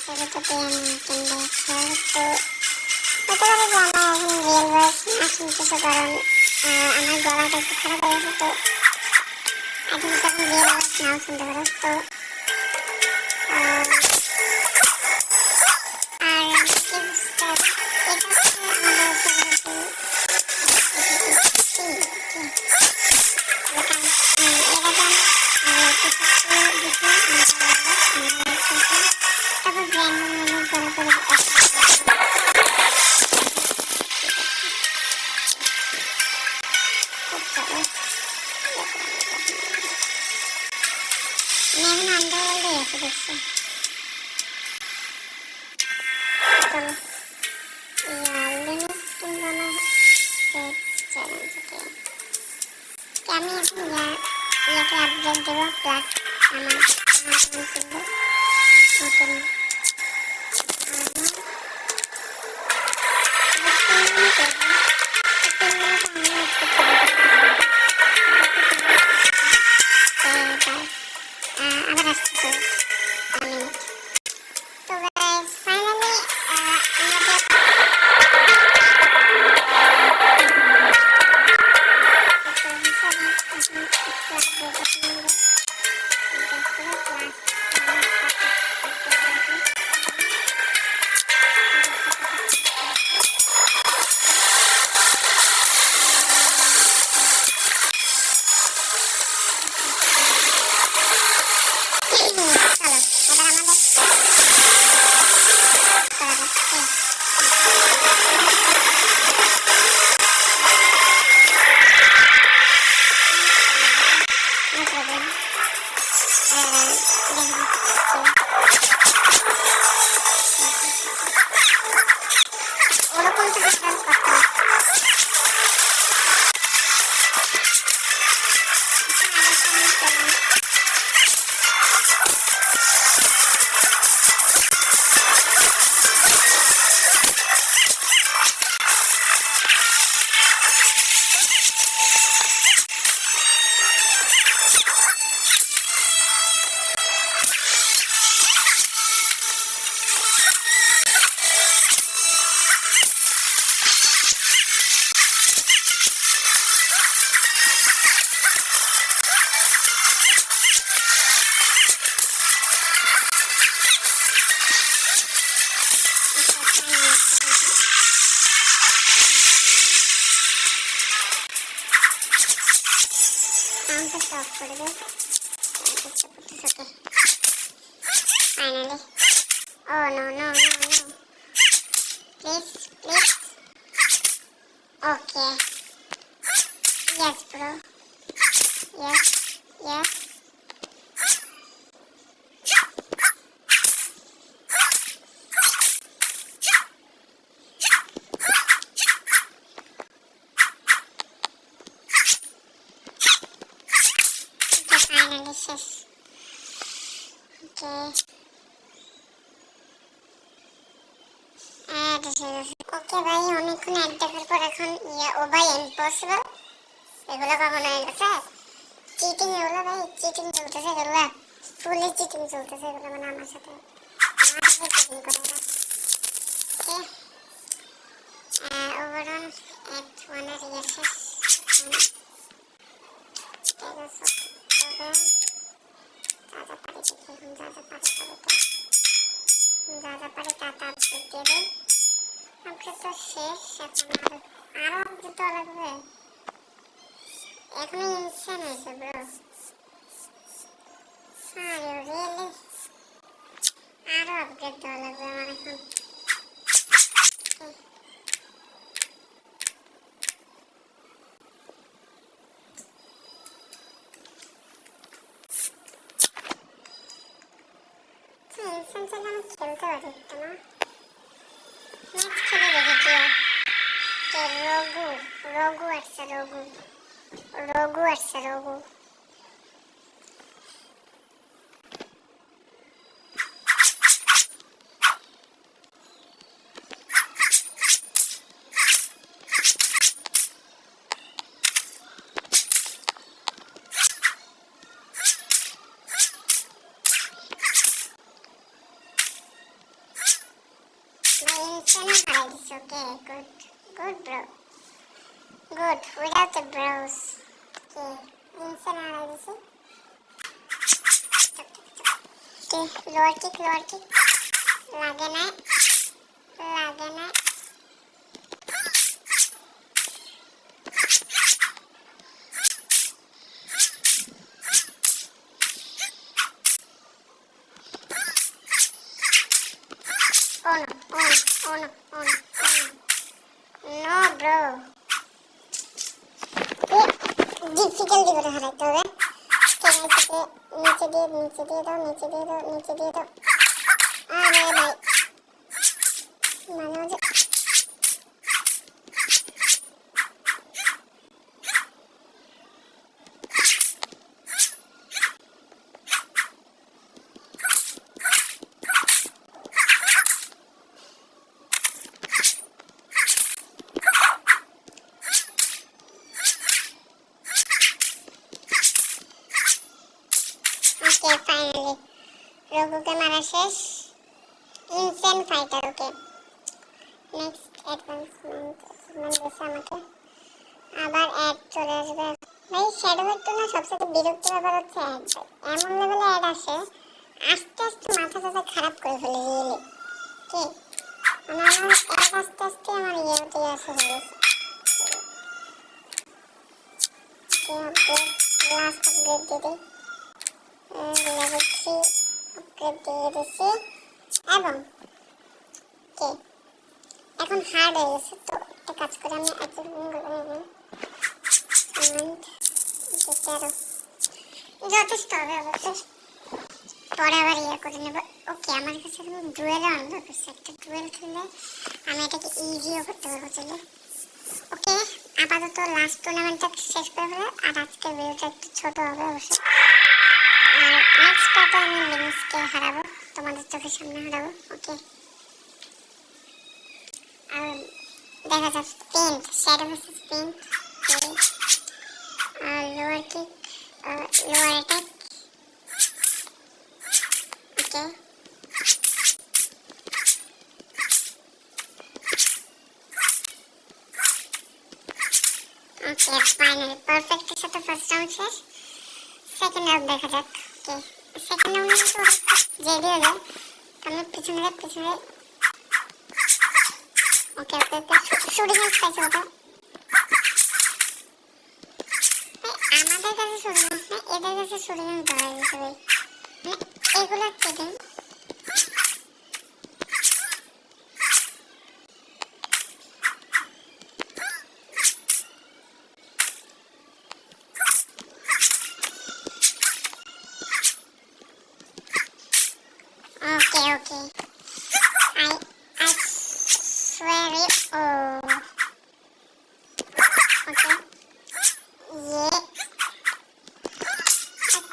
সেটাতে আমি কেন্দ্রে তো হতে পারে যে আমার এখন রিয়েল ভয়েস না শুনতেছে, কারণ আমার গলাটা একটু খারাপ হয়ে গেছে। তো এখন তখন রিয়েল ভয়েস নাও শুনতে পারো। তো আর কি বুঝতে হবে, এটা হচ্ছে আমি এখন ইয়াকে আপডেট দেবো, প্লাস আমার কিনবো নতুন আবার আসতেছে আমি। তো ফাইনালি আমাদের stop for the finally. Oh no. Please. Okay. Yes, bro. Yes. Finally শেষ। ওকে ভাই, অনেকক্ষণ অ্যাড দেখার পর এখন ও ভাই ইম্পসিবল, এগুলো কখন হয়ে গেছে? চিটিং, এগুলো ভাই চিটিং চলতেছে, এগুলো ফুলি চিটিং চলতেছে, এগুলো মানে আমার সাথে চিটিং করে। ওকে, ওভারঅল অ্যাক্ট 1 এর ইয়ে শেষ। যা পারি তা আপডেট দিয়ে দেয়। আপডেট তো শেষ, এখন আরো আপডেট দেওয়া লাগবে। এখনো ইনসান হয়েছে ব্রো। রিয়েলি আরো আপডেট দেওয়া লাগবে আমার এখন। ইনসান চাইলে আমি খেলতে পারি একটা না। নেক্সট খেলে দেখি কি হয়। রঘু আসছে। কেন হারাই this? Okay, good good bro, good, without the bros. Okay, insane হারাই দিছি। ওকে, লোয়ার কিক, লোয়ার কিক, লাগে না, লাগে না। Oh no, oh no, oh no, oh no, oh no. No, bro. Difficulty করে হারাইতে হবে। নিচে দিয়ে নিচে দিয়ে দাও, নিচে দিয়ে দাও, নিচে দিয়ে দাও। আরে ভাই, মাঝে মাঝে ওকে, ফাইনালি রঘুকে মারা শেষ। Insane fighter. Okay, next advancement দিয়েছে আমাকে, আবার অ্যাড চলে আসবে। ভাই শ্যাডো হেড তো না, সবচেয়ে বিরক্ত ব্যাপার হচ্ছে অ্যাড। এমন লেভেলে অ্যাড আসে, আস্তে আস্তে মাথা টাথা খারাপ করে ফেলে রিয়েলি। কি মানে আমার অ্যাড আস্তে আস্তে আমার ইয়েতে আসে হয়ে গেছে। লাস্ট আপগ্রেড দিয়ে দিই, লেভেল 3 আপগ্রেড দিয়ে দিচ্ছি। এবং কে এখন হার্ড হয়ে গেছে, তো একটা কাজ করে আমি যথেষ্ট হবে অবশ্যই, পরে আবার ইয়ে করে নেব। ওকে, আমার কাছে এখন ডুয়েলে অনলাইন করছে, একটা ডুয়েল খেললে আমি এটাকে ইজিও করতে পারবো চলে। ওকে, আপাতত লাস্ট টুর্নামেন্টটা শেষ করে ফেলে, আর আজকের ভিডিওটা একটু ছোট হবে অবশ্যই। আর নেক্সট পার্টে আমি লিমিক্সকে হারাবো, তোমাদের চোখের সামনে হারাবো। ওকে, আর দেখা যাক paint, shadow versus paint. Lower kick, lower attack. Okay, okay, finally পারফেক্টের সাথে ফার্স্ট রাউন্ড শেষ। সেকেন্ড রাউন্ড দেখা যাক। ওকে, সেকেন্ড রাউন্ডে তো জেডি হলো, আমি পিছনে পিছনে। ওকে ওকে ওকে, শুটিং রেঞ্জ পাইছে ওটা। আমাদের কাছে শুটিং রেঞ্জ না, এদের কাছে শুটিং রেঞ্জ ধরা গেছে ভাই, মানে এগুলো cheating. Okay okay, I I swear it. Oh, okay. ये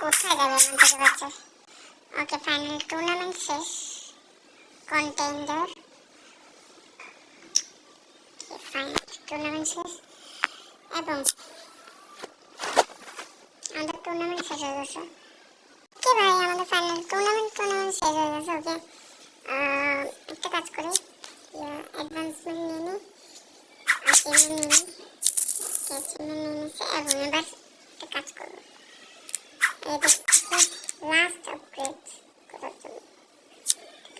কোথায় যাবে আমার থেকে বাচ্চা? ওকে, ফাইনাল টুর্নামেন্ট শেষ। কন্টেন্ডার, ফাইনাল টুর্নামেন্ট শেষ এবং আমাদের টুর্নামেন্ট শেষ হয়ে গেছে। কি ভাই, আমাদের ফাইনাল টুর্নামেন্ট শেষ হয়ে গেছে। ওকে, একটা কাজ করি, অ্যাডভান্সমেন্ট নিয়ে নিই, অ্যাচিভমেন্ট নিয়ে নিই। অ্যাচিভমেন্ট নিয়ে নিচ্ছে এবং এবার একটা কাজ করবো, লাস্ট আপগ্রেড করার জন্য,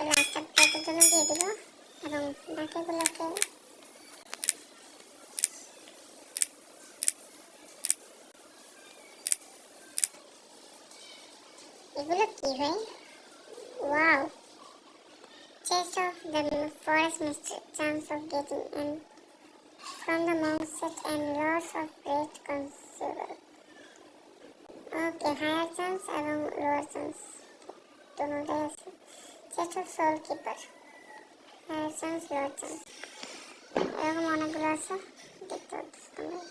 লাস্ট আপগ্রেডের জন্য দিয়ে দিব এবং বাকিগুলোকে এগুলো কি ভাই? Wow, chest of the forest mystery, chance of getting in from the mindset and loss of great considerable. Okay, higher chance এবং lower chance দুটোটাই আছে। chest of soul keeper, higher chance, lower chance, এরকম অনেকগুলো আছে, দেখতে পাচ্ছি তোমরা।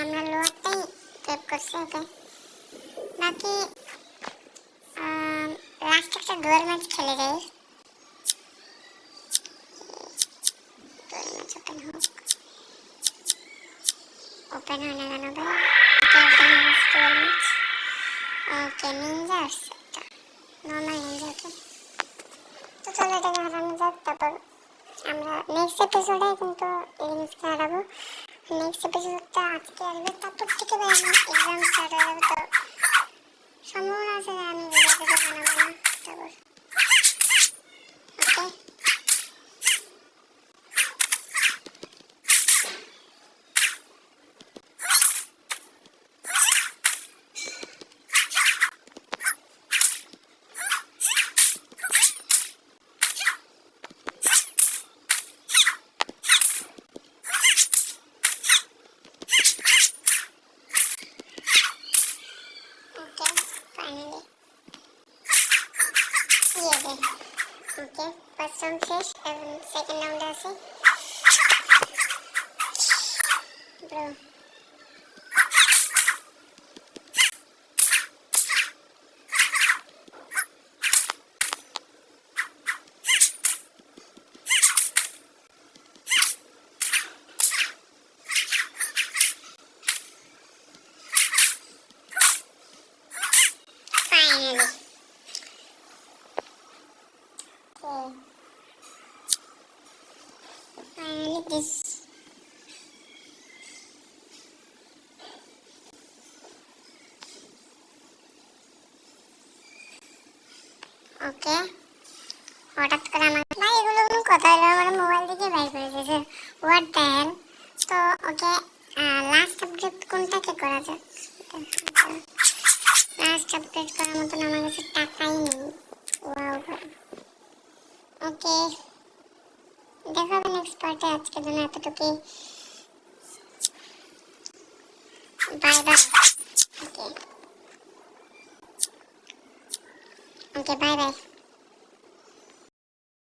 আমরা লোয়ারটাই cap করছি। ওকে, বাকি লাস্ট একটা ডুয়েল ম্যাচ খেলে যাই। ডুয়েল ম্যাচ ওপেন হোক, ওপেন হয় না কেন ভাই? ওকে, ওপেন হয়ে গেছে ডুয়েল ম্যাচ। ওকে, নিনজা আসছে একটা। Normal range. ওকে, তো চলো এটাকে হারানো যাক। তারপর আমরা নেক্সট এপিসোডে কিন্তু এই জিনিসকে হারাবো। নেক্সট এপিসোডটা আজকে আসবে, তারপর থেকে ভাই আমার এক্সাম স্টার্ট হয়ে যাবে। তো সম্ভাবনা আছে যে আমি ভিডিও থেকে বানাবো না। তারপর ওকে, ফাইনালি ইয়ে দে। ওকে, ফার্স্ট রাউন্ড শেষ, এখন সেকেন্ড রাউন্ডে আছি। Bro finally finally this. ওকে, হঠাৎ করে আমার ভাই এগুলো কোনো কথা হলো, আমার মোবাইল থেকে বের করে দিয়েছে। What the hell. তো ওকে, লাস্ট আপডেট কোনটাকে করা যাক? লাস্ট আপডেট করার মতন আমার কাছে টাকাই নেই। ওয়াও, ওকে, দেখা হবে নেক্সট পার্টে। আজকের জন্য এতটুকুই। Bye bye. Okay, okay, bye by.